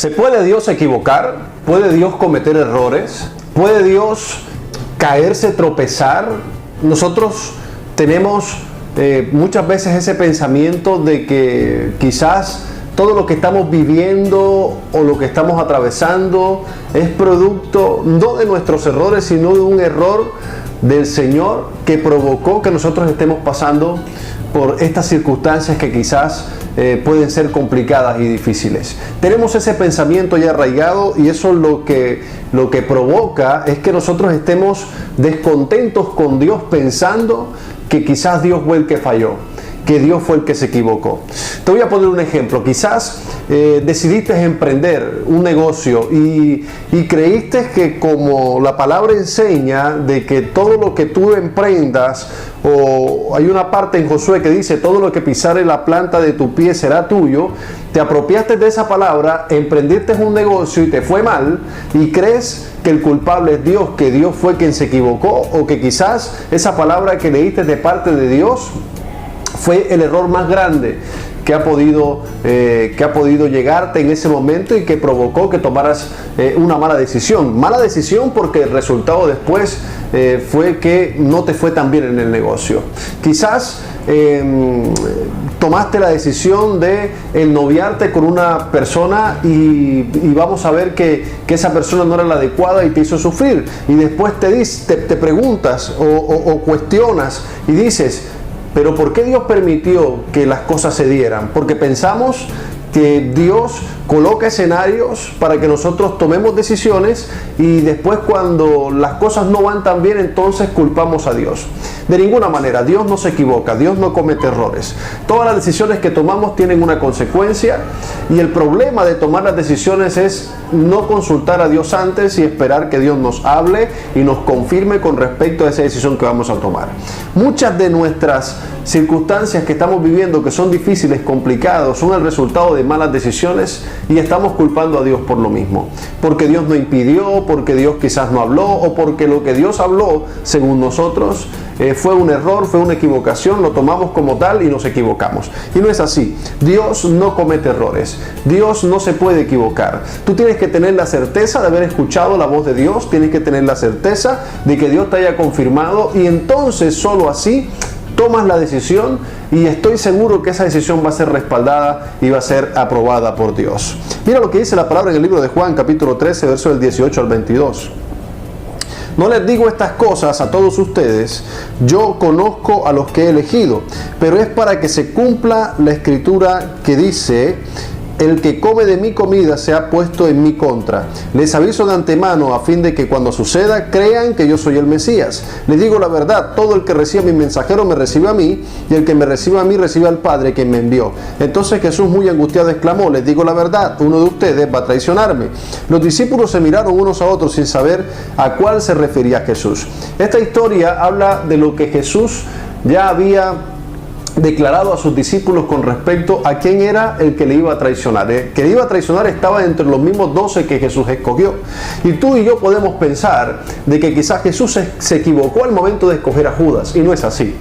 ¿Se puede Dios equivocar? ¿Puede Dios cometer errores? ¿Puede Dios caerse, tropezar? Nosotros tenemos muchas veces ese pensamiento de que quizás todo lo que estamos viviendo o lo que estamos atravesando es producto no de nuestros errores, sino de un error del Señor que provocó que nosotros estemos pasando por estas circunstancias que quizás pueden ser complicadas y difíciles. Tenemos ese pensamiento ya arraigado y eso lo que provoca es que nosotros estemos descontentos con Dios pensando que quizás Dios fue el que falló, que Dios fue el que se equivocó. Te voy a poner un ejemplo. Quizás decidiste emprender un negocio y creíste que como la palabra enseña de que todo lo que tú emprendas, o hay una parte en Josué que dice todo lo que pisare la planta de tu pie será tuyo, te apropiaste de esa palabra, emprendiste un negocio y te fue mal y crees que el culpable es Dios, que Dios fue quien se equivocó, o que quizás esa palabra que leíste de parte de Dios fue el error más grande que ha podido llegarte en ese momento y que provocó que tomaras una mala decisión. Mala decisión porque el resultado después fue que no te fue tan bien en el negocio. Quizás tomaste la decisión de noviarte con una persona y vamos a ver que esa persona no era la adecuada y te hizo sufrir. Y después te preguntas o cuestionas y dices, pero ¿por qué Dios permitió que las cosas se dieran? Porque pensamos que Dios coloca escenarios para que nosotros tomemos decisiones y después cuando las cosas no van tan bien, entonces culpamos a Dios. De ninguna manera, Dios no se equivoca, Dios no comete errores. Todas las decisiones que tomamos tienen una consecuencia y el problema de tomar las decisiones es no consultar a Dios antes y esperar que Dios nos hable y nos confirme con respecto a esa decisión que vamos a tomar. Muchas de nuestras circunstancias que estamos viviendo, que son difíciles, complicadas, son el resultado de malas decisiones y estamos culpando a Dios por lo mismo. Porque Dios no impidió, porque Dios quizás no habló o porque lo que Dios habló, según nosotros, fue un error, fue una equivocación, lo tomamos como tal y nos equivocamos. Y no es así. Dios no comete errores. Dios no se puede equivocar. Tú tienes que tener la certeza de haber escuchado la voz de Dios, tienes que tener la certeza de que Dios te haya confirmado y entonces solo así tomas la decisión y estoy seguro que esa decisión va a ser respaldada y va a ser aprobada por Dios. Mira lo que dice la palabra en el libro de Juan, capítulo 13, verso del 18 al 22. No les digo estas cosas a todos ustedes, yo conozco a los que he elegido, pero es para que se cumpla la escritura que dice, el que come de mi comida se ha puesto en mi contra. Les aviso de antemano a fin de que cuando suceda crean que yo soy el Mesías. Les digo la verdad, todo el que recibe a mi mensajero me recibe a mí, y el que me recibe a mí recibe al Padre quien me envió. Entonces Jesús muy angustiado exclamó, les digo la verdad, uno de ustedes va a traicionarme. Los discípulos se miraron unos a otros sin saber a cuál se refería Jesús. Esta historia habla de lo que Jesús ya había declarado a sus discípulos con respecto a quién era el que le iba a traicionar. El que le iba a traicionar estaba entre los mismos 12 que Jesús escogió. Y tú y yo podemos pensar de que quizás Jesús se equivocó al momento de escoger a Judas, y no es así.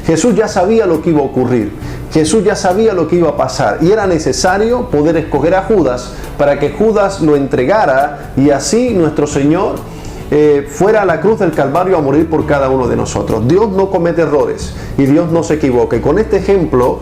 Jesús ya sabía lo que iba a ocurrir. Jesús ya sabía lo que iba a pasar y era necesario poder escoger a Judas para que Judas lo entregara y así nuestro Señor fuera a la cruz del Calvario a morir por cada uno de nosotros. Dios no comete errores y Dios no se equivoca. Y con este ejemplo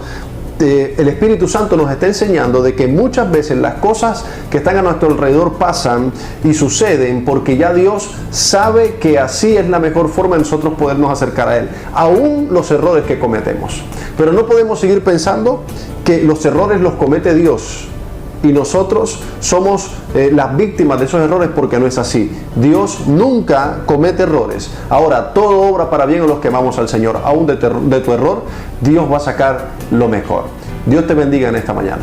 el Espíritu Santo nos está enseñando de que muchas veces las cosas que están a nuestro alrededor pasan y suceden porque ya Dios sabe que así es la mejor forma de nosotros podernos acercar a Él, aún los errores que cometemos. Pero no podemos seguir pensando que los errores los comete Dios y nosotros somos las víctimas de esos errores, porque no es así. Dios nunca comete errores. Ahora, todo obra para bien a los que amamos al Señor. Aún de tu error, Dios va a sacar lo mejor. Dios te bendiga en esta mañana.